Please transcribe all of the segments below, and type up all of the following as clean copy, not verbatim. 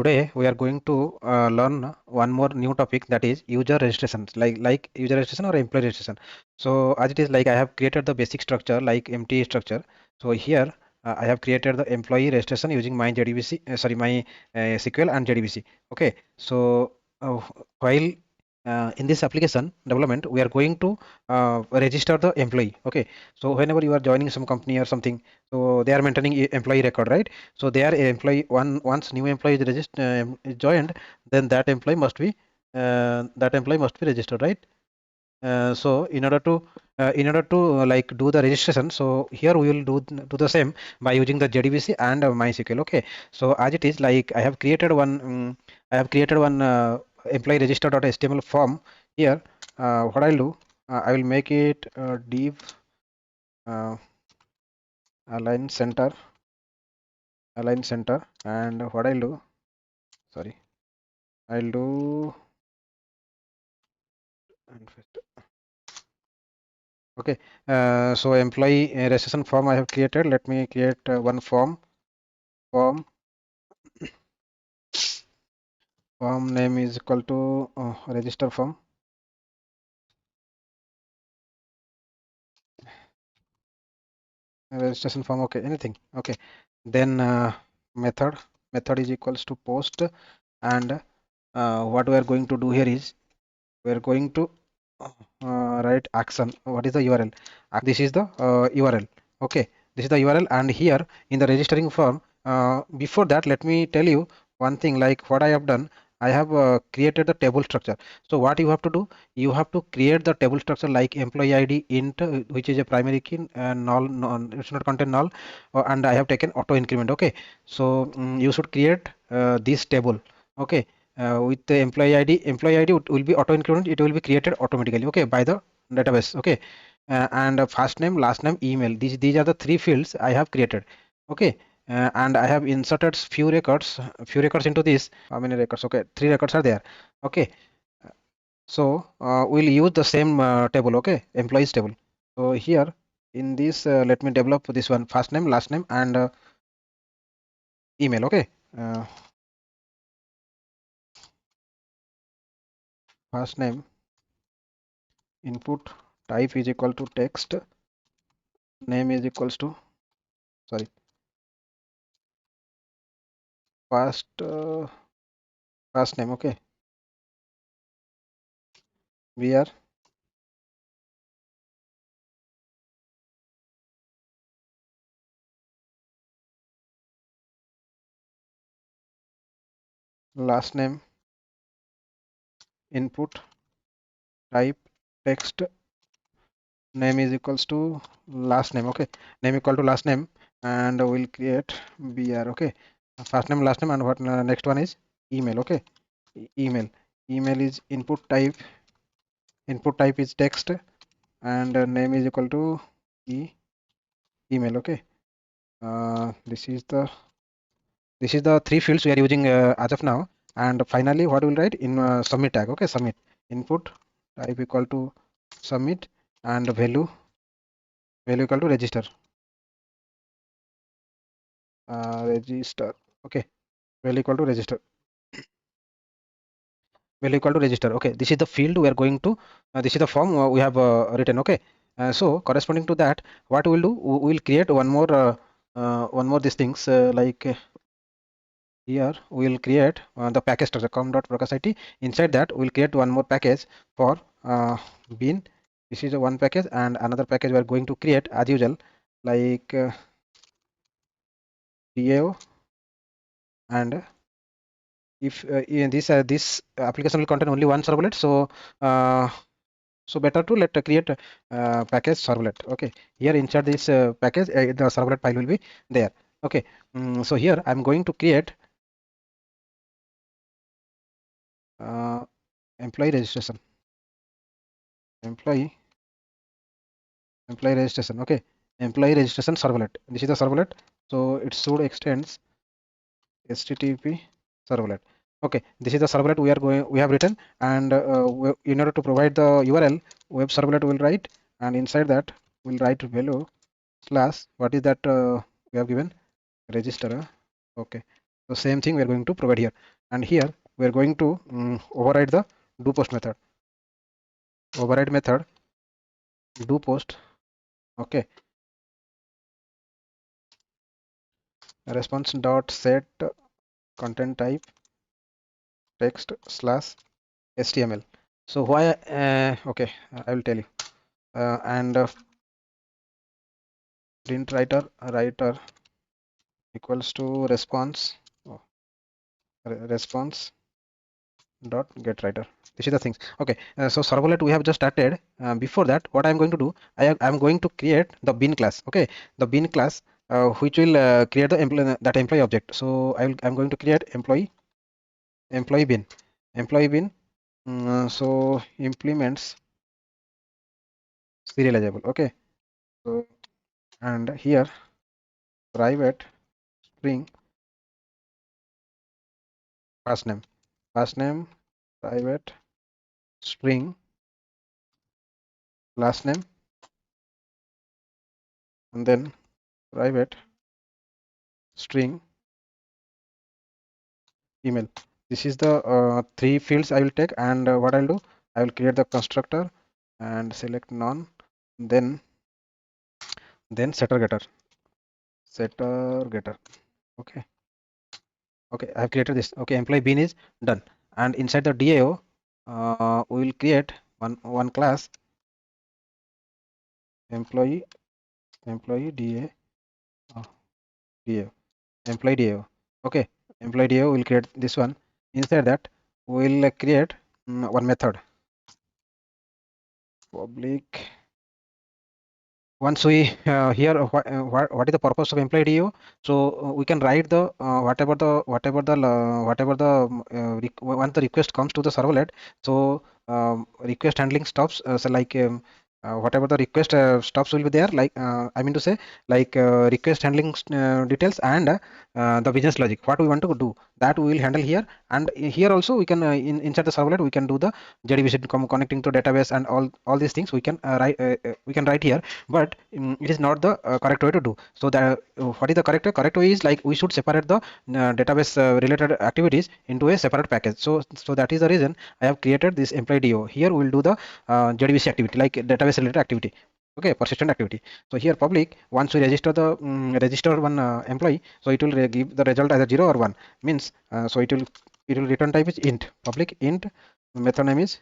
Today we are going to learn one more new topic, that is user registration, like user registration or employee registration. So as it is, like I have created the basic structure like empty structure. So here I have created the employee registration using my JDBC, my SQL and JDBC. Okay, so while in this application development, we are going to register the employee. Okay, so whenever you are joining some company or something, so they are maintaining employee record, right? So they are employee, once new employee is is joined, then that employee must be registered, right? So in order to like do the registration, so here we will do the same by using the JDBC and MySQL. Okay, so as it is, like I have created one employee register.html form here. What I'll do, I will make it div uh, align center and what I'll do, sorry, I'll do okay. So employee registration form I have created. Let me create one form name is equal to register form. Registration form, okay, anything, okay. Then method is equals to post, and what we are going to do here is we are going to write action. What is the URL? This is the URL. Okay, this is the URL, and here in the registering form, before that, let me tell you one thing. Like what I have done, I have created the table structure. So what you have to do, you have to create the table structure like employee ID int, which is a primary key, null, it's not contain null, and I have taken auto increment. Okay, so you should create this table. Okay, with the employee ID will be auto increment, it will be created automatically, okay, by the database. Okay, and first name, last name, email, these are the three fields I have created. Okay, and I have inserted few records into this. How many records? Okay, three records are there. Okay, so we'll use the same table, okay, employees table. So here in this, let me develop this one: first name, last name, and email. Okay, uh, first name, input type is equal to text, name is equals to, sorry, first name, okay, where last name, input type text, name is equals to last name. Okay, name equal to last name, and we'll create br. Okay, first name, last name, and what next one is email. Okay, email is input type is text, and name is equal to email. Okay, this is the three fields we are using as of now. And finally what we'll write in submit tag. Okay, submit, input type equal to submit, and value equal to register. Register. Okay, value equal to register. Value equal to register. Okay, this is the field we are going to, this is the form we have written. Okay, so corresponding to that, what we will do, we will create one more these things, here we will create the package structure com.process.it. Inside that we will create one more package for bin. This is one package, and another package we are going to create as usual, like DAO. And if in this application will contain only one servlet, so better to let create package servlet. Okay, here inside this package, the servlet file will be there. Okay, so here I'm going to create employee registration, employee registration. Okay, employee registration servlet, this is the servlet, so it should extends http servlet. Okay, this is the servlet we have written, and in order to provide the URL, web servlet will write, and inside that we'll write value slash, what is that we have given, register. Okay, So same thing we are going to provide here, and here we are going to override the do post method. Override method do post. Okay, response dot set content type text slash HTML. So why? Okay, I will tell you. And print writer equals to response response dot get writer. This is the things. Okay, so servlet we have just started. Before that, what I'm going to do, I'm going to create the bin class. Okay, the bin class which will create the employee object. So I'm going to create employee bin employee bin. So implements serializable. Okay, so and here private string first name private string last name, and then private string email. This is the three fields I will take, and what I'll do, I will create the constructor and select none, then setter getter. Okay, okay, I have created this. Okay, employee bin is done, and inside the DAO we will create one class employee DA uh, DAO employee DAO. Okay, employee DAO will create this one. Inside that we will create one method public. Once we hear what is the purpose of employee DO, so we can write the once the request comes to the servlet, so request handling stops. So like whatever the request stops will be there. Like I mean to say, like request handling details and the business logic. What we want to do, that we will handle here, and here also we can inside the servlet we can do the JDBC connecting to database and all these things we can write here, but it is not the correct way to do. So that what is the correct way is, like we should separate the database related activities into a separate package. So that is the reason I have created this employee DO. Here we will do the JDBC activity, like database related activity. Okay, persistent activity. So here public, once we register the register one employee, so it will give the result either 0 or 1, means so it will return type is int, public int, method name is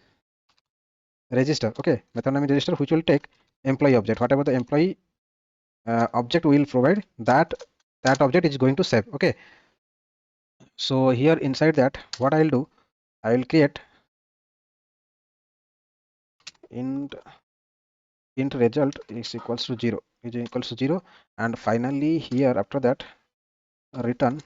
register. Okay, method name is register, which will take employee object. Whatever the employee object we will provide, that object is going to save. Okay, so here inside that, what I will do, I will create int result is equals to 0, and finally here after that return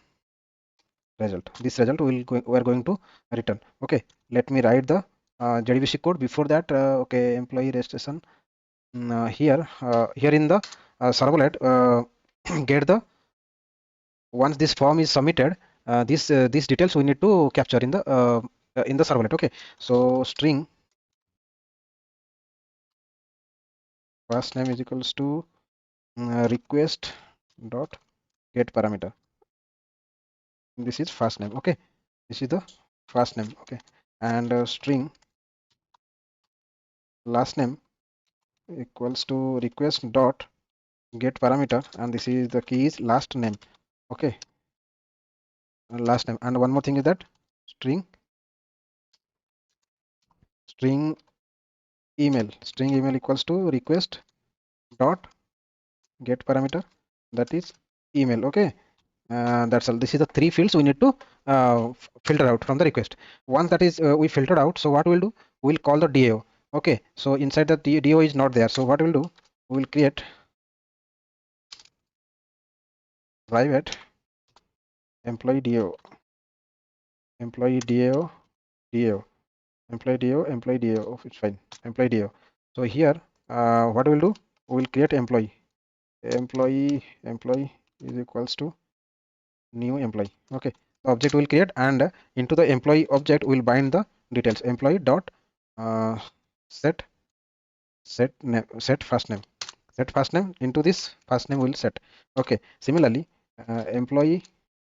result. This result we are going to return. Okay, let me write the JDBC code. Before that, okay, employee registration. Here in the servlet, get the once this form is submitted, these details we need to capture in the servlet. Okay, so string first name is equals to request dot get parameter. This is first name. Okay, this is the first name. Okay, and string last name equals to request dot get parameter, and this is the key is last name. Okay, last name, and one more thing is that string string string email equals to request dot get parameter, that is email. Okay, that's all. This is the three fields we need to filter out from the request. Once that is we filtered out, so what we'll do, we'll call the DAO. Okay, so inside the DAO is not there, so what we'll do, we'll create private employee DAO employee DAO DAO employee DAO employee DAO. Oh, it's fine, employee DAO. So here what we'll do, we'll create employee is equals to new employee. Okay, the object will create, and into the employee object will bind the details employee dot uh, set name, set first name, into this first name will set. Okay, similarly employee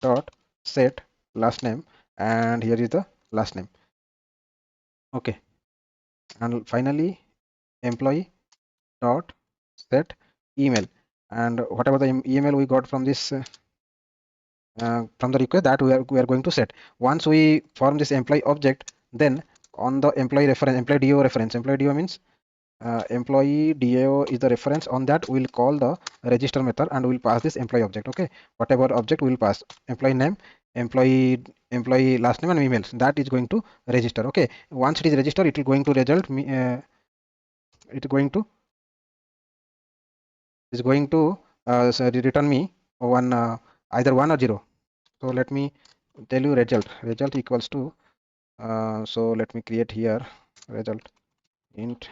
dot set last name, and here is the last name. Okay, and finally employee dot set email, and whatever the email we got from this from the request, that we are going to set. Once we form this employee object, then on the employee reference, employee DO reference, employee DO means employee DAO is the reference. On that we'll call the register method and we'll pass this employee object. Okay, whatever object we'll pass, employee name, employee last name and emails, that is going to register. Okay, once it is registered, it will going to result me it is going to so return me one either 1 or 0. So let me tell you result equals to so let me create here result int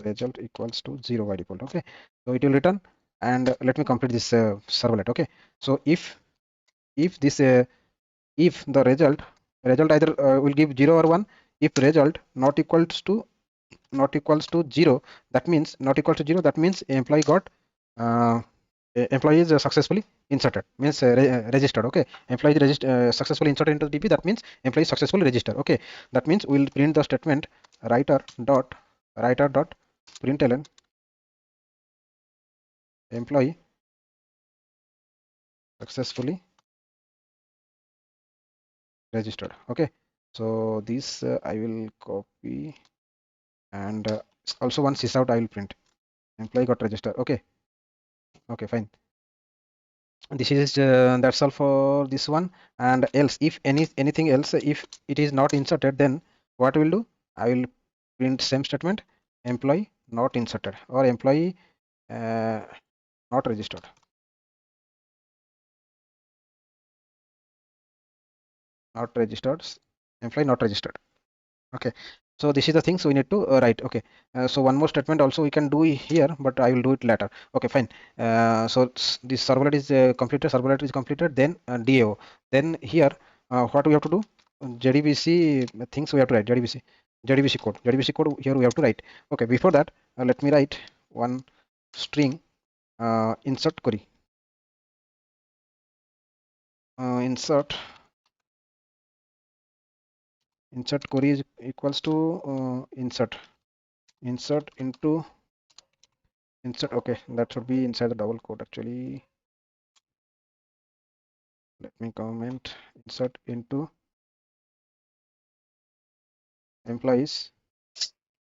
result equals to 0 by default. Okay, so it will return, and let me complete this servlet. Okay, so if this if the result either will give 0 or 1, if result not equals to 0, that means not equal to 0, that means employee got uh, employee is successfully inserted, means registered. Okay, employee is successfully inserted into the DB, that means employee successfully registered. Okay, that means we'll print the statement writer dot println employee successfully registered. Okay, so this I will copy, and also once this out I will print employee got registered. Okay, okay, fine. This is that's all for this one. And else, if anything else, if it is not inserted, then what will do, I will print same statement, employee not inserted or employee uh, not registered, not registered, employee not registered. Okay, so this is the things we need to write. Okay, so one more statement also we can do here, but I will do it later. Okay, fine. So this servlet is completed, servlet is completed, then DAO, then here what we have to do, JDBC things we have to write, JDBC code here we have to write. Okay, before that let me write one string insert query, insert query is equals to insert into insert. Okay, that should be inside the double quote actually. Let me comment insert into employees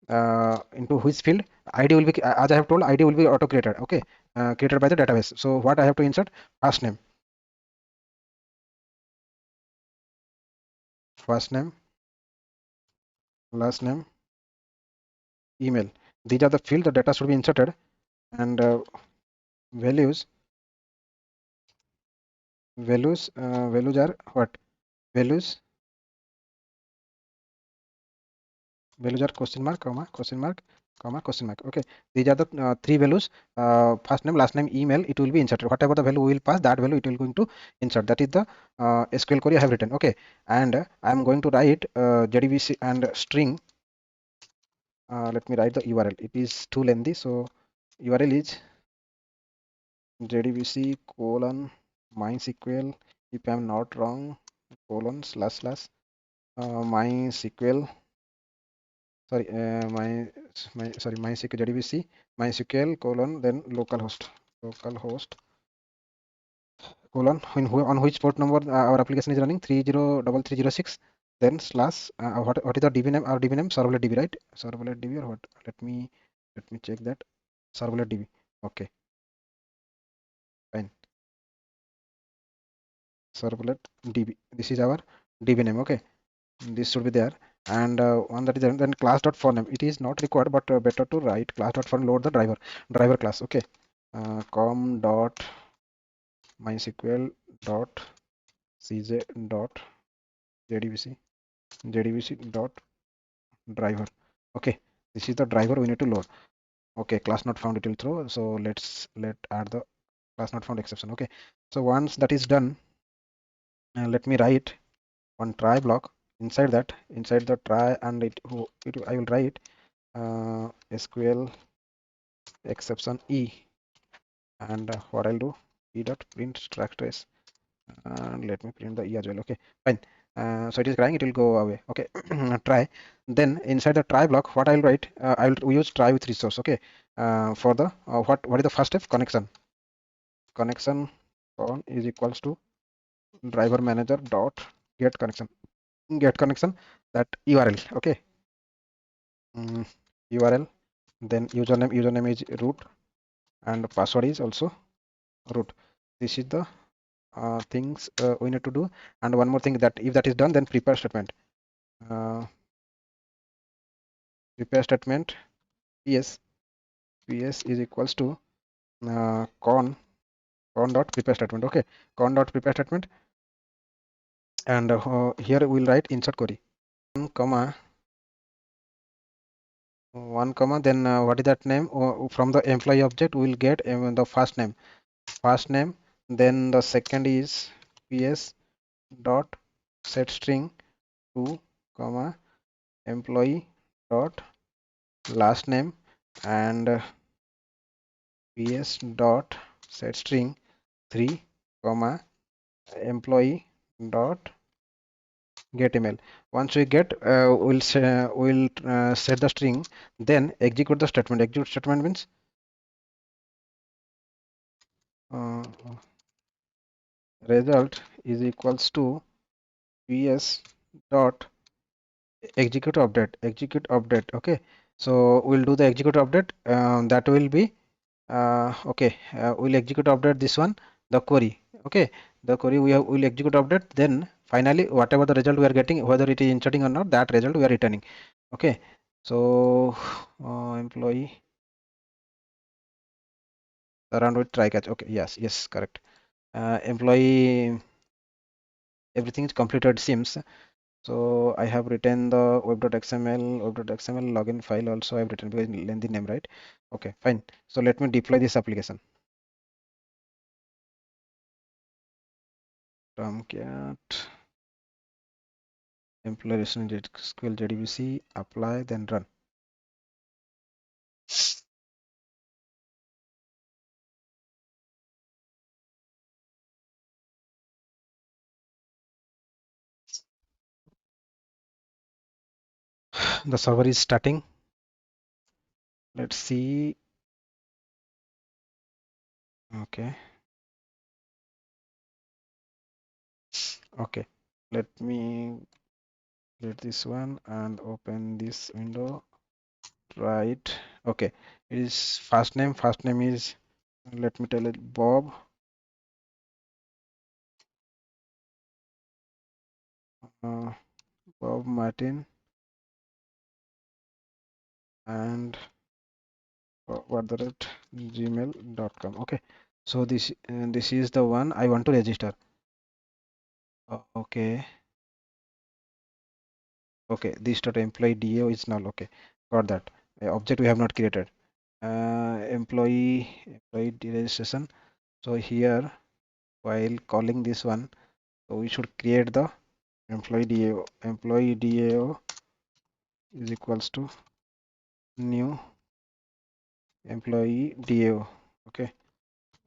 into which field id will be, as I have told, id will be auto created. Okay, created by the database. So what I have to insert, first name, last name, email. These are the field the data should be inserted, and values values are what, values values are question mark, comma, question mark, comma, question mark. Okay, these are the three values, first name, last name, email. It will be inserted, whatever the value we will pass, that value it will going to insert. That is the SQL query I have written. Okay, and I am going to write JDBC and string. Let me write the URL, it is too lengthy, so URL is JDBC colon MySQL, if I am not wrong, colon slash slash MySQL, sorry, MySQL JDBC MySQL colon then localhost colon on which port number our application is running, 303306, then slash what is the DB name, our DB name servlet DB, right? Servlet DB or what? Let me check that, servlet DB. Okay, fine, servlet DB, this is our DB name. Okay, this should be there, and one that is there. Then class dot for name, it is not required, but better to write class dot for load the driver class. Okay, com dot mysql dot cj dot jdbc dot driver. Okay, this is the driver we need to load. Okay, class not found, it will throw, so let add the class not found exception. Okay, so once that is done, let me write one try block inside that, inside the try, and it I will write SQL exception e, and what I'll do, e dot print track trace Let me print the E as well. Okay, fine. So it is crying, it will go away. Okay, try. Then inside the try block, what I'll write, I'll use try with resource. Okay, for the what is the first step? Connection on is equals to driver manager dot get connection, that URL. Okay, URL. Then username is root, and password is also root. This is the things we need to do. And one more thing, that if that is done, then prepare statement. Uh, Prepare statement ps is equals to con dot prepare statement. Okay, con dot prepare statement, and here we'll write insert query 1 comma 1 comma, then what is that name? From the employee object we will get the first name, then the second is ps dot set string 2 comma employee dot last name, and ps dot set string 3 comma employee dot get email. Once we get, we'll set the string, then execute the statement. Execute statement means uh, result is equals to ps dot execute update. Okay, so we'll do the execute update. That will be okay. We'll execute update this one, the query. Okay, the query will execute update, then finally whatever the result we are getting, whether it is inserting or not, that result we are returning. Okay, so employee around with try catch. Okay, yes, correct. Employee, everything is completed seems. So I have written the web.xml login file also I have written, because lengthy name, right? Okay, fine. So let me deploy this application. Tomcat employee SQL JDBC, apply, then run. The server is starting. Let's see. Okay, okay. Let me get this one and open this window. Right. Okay. It is first name. First name is, let me tell it, Bob. Uh, Bob Martin, and what the rate gmail.com. Okay, so this is the one I want to register. Okay, this dot employee DAO is null. Okay, got that. Object we have not created. Employee registration. So here, while calling this one, so we should create the employee DAO. Employee DAO is equals to new employee DAO. Okay,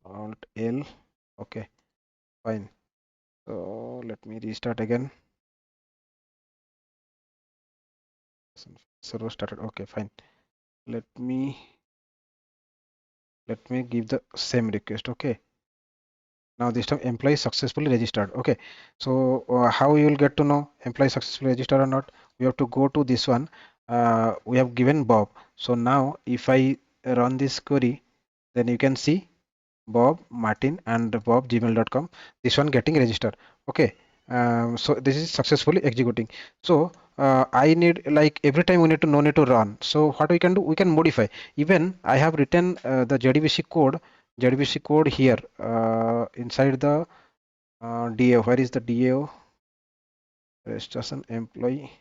Alt L. Okay, fine. So let me restart again. Server started. Okay, fine. Let me give the same request. Okay. Now this time employee successfully registered. Okay. So how you will get to know employee successfully registered or not? We have to go to this one. We have given Bob. So now if I run this query, then you can see Bob Martin and Bob gmail.com, this one getting registered. Okay, so this is successfully executing. So I need, like, every time we need to no need to run. So what we can do, we can modify. Even I have written the JDBC code here inside the DAO. Where is the DAO? Registration employee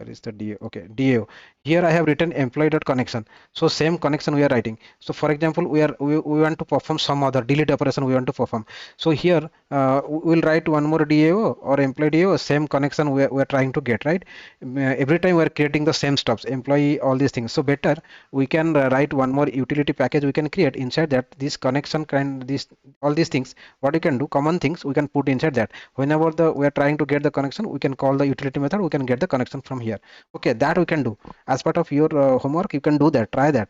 Where is the DAO? Okay, DAO. Here I have written employee.connection. So same connection we are writing. So for example, we want to perform some other delete operation we want to perform. So here we'll write one more DAO or employee DAO, same connection we are trying to get, right? Every time we are creating the same stuffs, employee, all these things. So better we can write one more utility package we can create inside that. This connection kind, this all these things, what you can do, common things we can put inside that. Whenever we are trying to get the connection, we can call the utility method, we can get the connection from here. Okay, that we can do as part of your homework. You can do that, try that,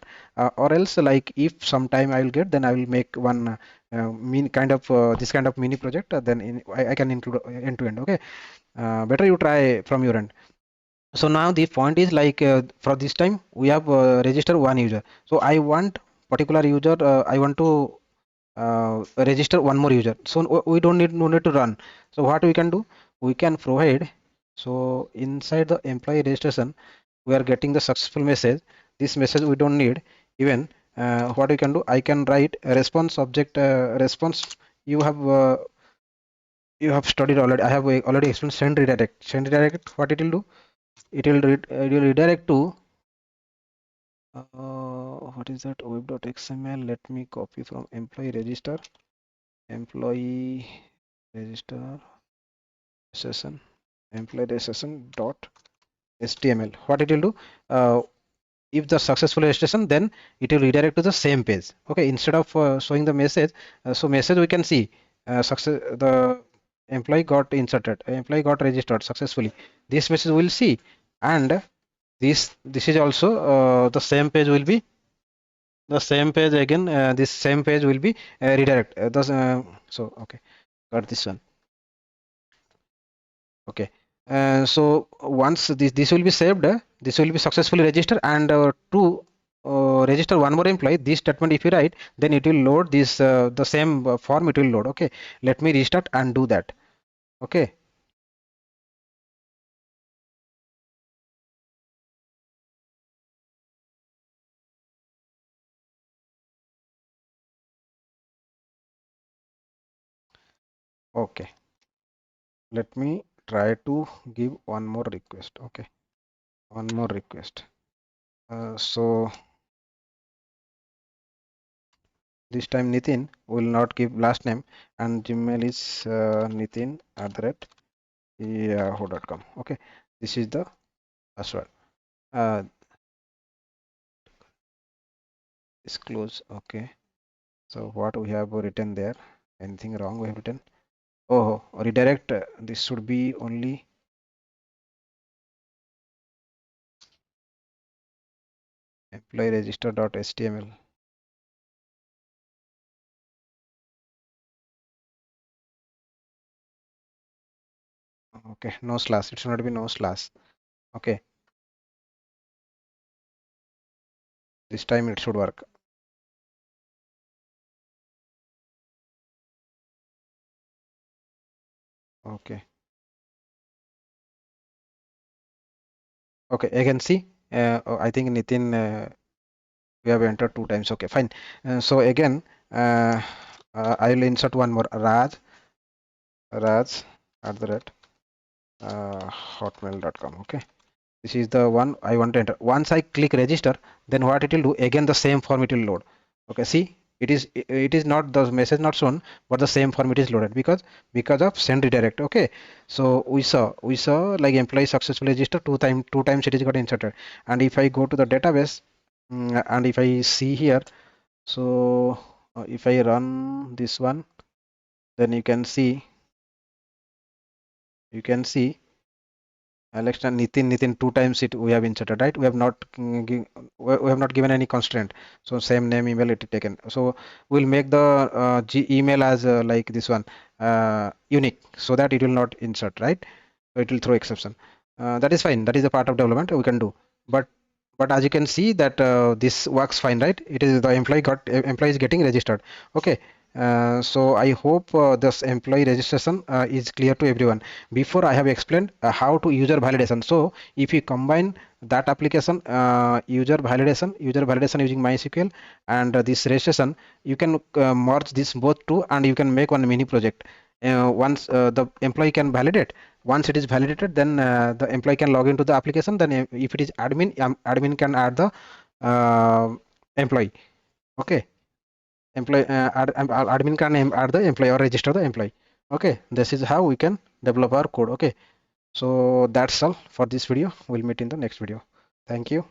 or else like if sometime I will get, then I will make one mean kind of this kind of mini project, I can include end to end. Okay, better you try from your end. So now the point is like for this time we have registered one user. So I want particular user, I want to register one more user. So we don't need, no need to run. So what we can do, we can provide. So inside the employee registration we are getting the successful message. This message we don't need. Even what we can do, I can write a response object, response. You have studied already. I have already explained send redirect. Send redirect, what it will do, it will redirect to what is that, web.xml. Let me copy from employee register, employee register session, employee registration dot html. What it will do, if the successful registration, then it will redirect to the same page. Okay, instead of showing the message, so message we can see success, the employee got inserted, employee got registered successfully, this message we'll see. And this is also the same page will be the same page again, this same page will be redirect so okay, got this one. Okay, so once this will be saved, this will be successfully registered, and to register one more employee, this statement if you write, then it will load this the same form, it will load. Okay, let me restart and do that. Okay, okay, let me try to give one more request. Okay, one more request. So this time Nitin will not give last name, and Gmail is Nitin at the rate yahoo.com. Okay, this is the password. Uh, Disclose. Okay, so what we have written there? Anything wrong we have written? Oh, redirect. This should be only employee register.html. Okay, no slash. It should not be no slash. Okay, this time it should work. Okay. Okay, again see. I think Nitin, we have entered two times. Okay, fine. So again, I will insert one more, Raj at the rate hotmail.com. Okay, this is the one I want to enter. Once I click register, then what it will do, again the same form it will load. Okay, see, it is not the message not shown, but the same form it is loaded because of send redirect. Okay, so we saw like employee successfully registered two times it is got inserted. And if I go to the database, and if I see here, so if I run this one, then you can see Alex and Nitin two times it we have inserted, right? We have not we have not given any constraint. So same name, email it taken. So we'll make the email as like this one unique, so that it will not insert, right? So it will throw exception. That is fine. That is a part of development we can do. But as you can see that this works fine, right? It is the employee is getting registered. Okay. So I hope this employee registration is clear to everyone. Before I have explained how to user validation. So if you combine that application, user validation using MySQL, and this registration, you can merge this both two, and you can make one mini project. Once the employee can validate, once it is validated, then the employee can log into the application. Then if it is admin, admin can add the employee. Okay, employee admin can add the employee or register the employee. Okay, this is how we can develop our code. Okay, so that's all for this video. We'll meet in the next video. Thank you.